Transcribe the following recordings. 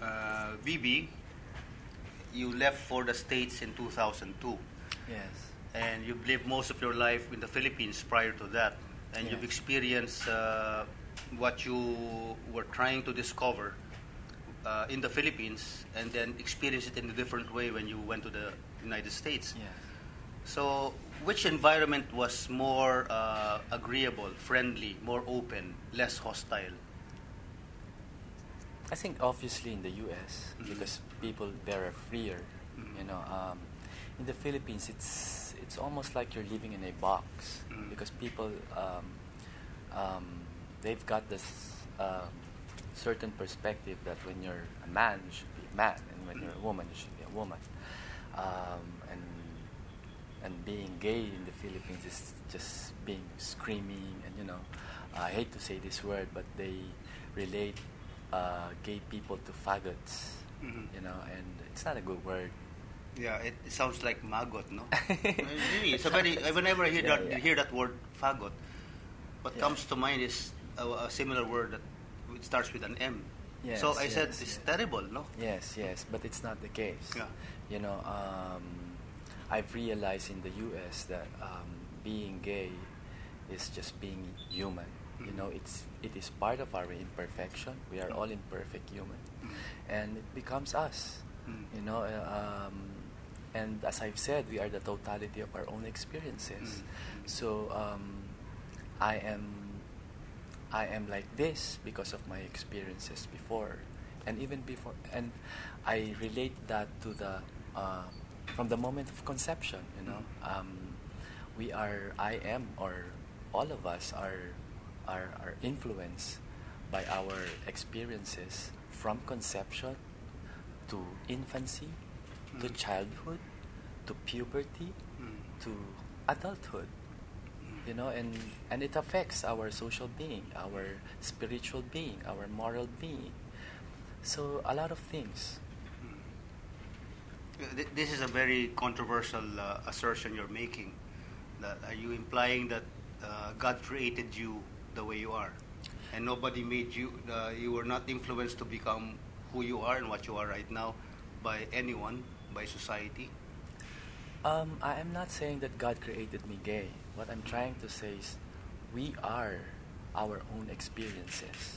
VB, you left for the States in 2002, Yes. and you've lived most of your life in the Philippines prior to that, and you've Yes. experienced what you were trying to discover in the Philippines, and then experience it in a different way when you went to the United States. Yes. So, which environment was more agreeable, friendly, more open, less hostile? I think obviously in the U.S. because people there are freer. You know, in the Philippines it's almost like you're living in a box because people they've got this certain perspective that when you're a man you should be a man and when you're a woman you should be a woman. And being gay in the Philippines is just being screaming and I hate to say this word but they relate gay people to faggots, and it's not a good word. Yeah, it sounds like maggot, no? Really, it's a very. Whenever I hear that word faggot, what comes to mind is a similar word that it starts with an M. Yes, so I said it's terrible, no? Yes, but it's not the case. Yeah. I've realized in the U.S. that being gay is just being human. It is part of our imperfection. We are all imperfect human, and it becomes us. And as I've said, we are the totality of our own experiences. So I am like this because of my experiences before, and even before, and I relate that to the from the moment of conception. I am, or all of us are influenced by our experiences from conception to infancy, to childhood, to puberty, to adulthood. And it affects our social being, our spiritual being, our moral being. So a lot of things. This is a very controversial assertion you're making. Are you implying that God created you the way you are, and nobody made you? You were not influenced to become who you are and what you are right now by anyone, by society? I am not saying that God created me gay. What I'm trying to say is we are our own experiences.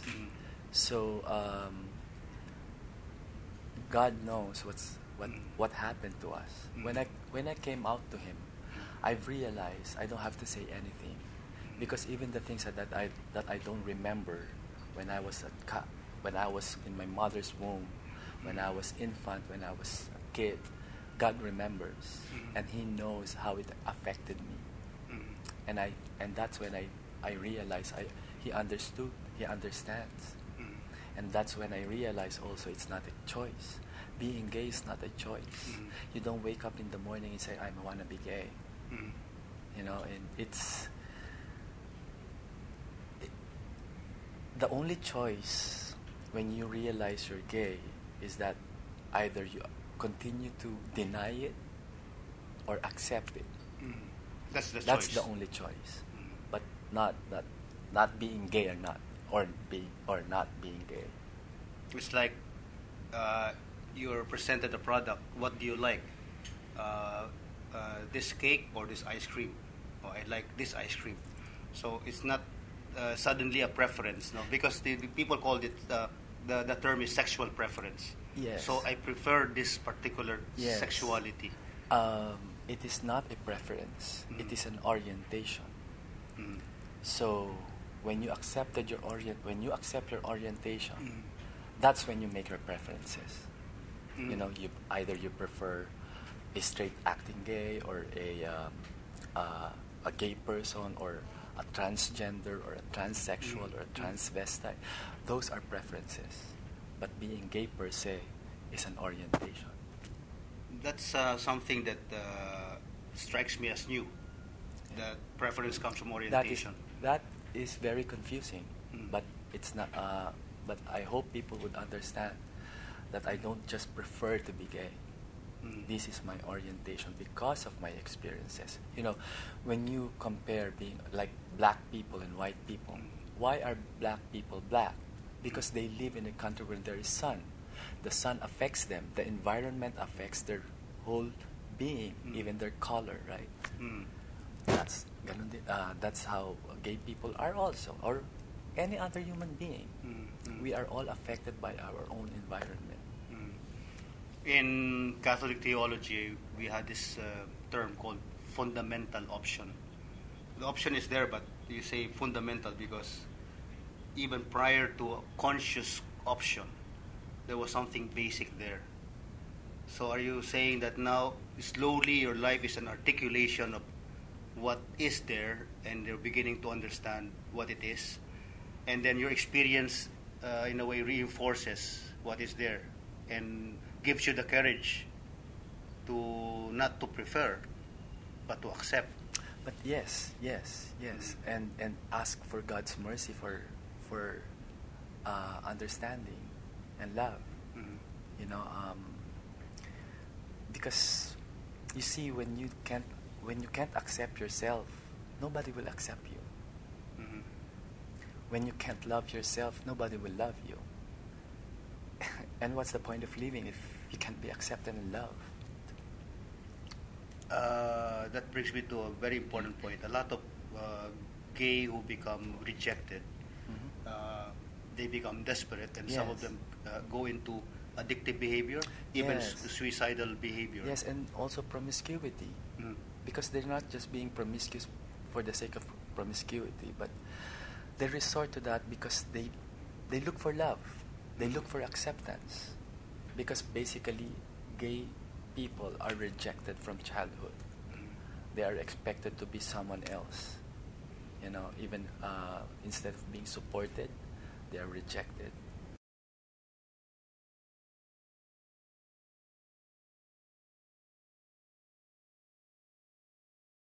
So God knows what happened to us. When I came out to Him, I've realized I don't have to say anything, because even the things that I don't remember when I was when I was in my mother's womb, when I was infant, when I was a kid, God remembers, and He knows how it affected me. And that's when I realized He understood, He understands. And that's when I realized also it's not a choice. Being gay is not a choice. You don't wake up in the morning and say, I want to be gay. And the only choice when you realize you're gay is that either you continue to deny it or accept it. That's the choice. That's the only choice. But not being gay or not, or not being gay. It's like you're presented a product. What do you like? This cake or this ice cream? Oh, I like this ice cream. So it's not suddenly a preference, no? Because the people called it the term is sexual preference. Yes. So I prefer this particular sexuality. It is not a preference. It is an orientation. So when you accept your orientation, that's when you make your preferences. You either you prefer a straight acting gay, or a gay person, or a transgender, or a transsexual, or a transvestite. Those are preferences. But being gay per se is an orientation. That's something that strikes me as new. That preference comes from orientation. That is very confusing, but it's not. But I hope people would understand that I don't just prefer to be gay. This is my orientation because of my experiences. When you compare being like black people and white people, why are black people black? Because they live in a country where there is sun. the sun affects them, the environment affects their whole being, even their color, right? Mm. That's how gay people are also, or any other human being. We are all affected by our own environment. In Catholic theology, we had this term called fundamental option. The option is there, but you say fundamental because even prior to a conscious option, there was something basic there. So are you saying that now slowly your life is an articulation of what is there, and you're beginning to understand what it is, and then your experience in a way reinforces what is there and gives you the courage to not to prefer but to accept. But yes, and ask for God's mercy for understanding and love. You know, because you see, when you can't accept yourself, nobody will accept you. When you can't love yourself, nobody will love you. And what's the point of living if you can't be accepted and loved? That brings me to a very important point. A lot of gay who become rejected, they become desperate, and some of Yes. them go into addictive behavior, even Yes. suicidal behavior. Yes, and also promiscuity. Because they're not just being promiscuous for the sake of promiscuity, but they resort to that because they look for love. They look for acceptance. Because basically, gay people are rejected from childhood. They are expected to be someone else. You know, even instead of being supported, they are rejected.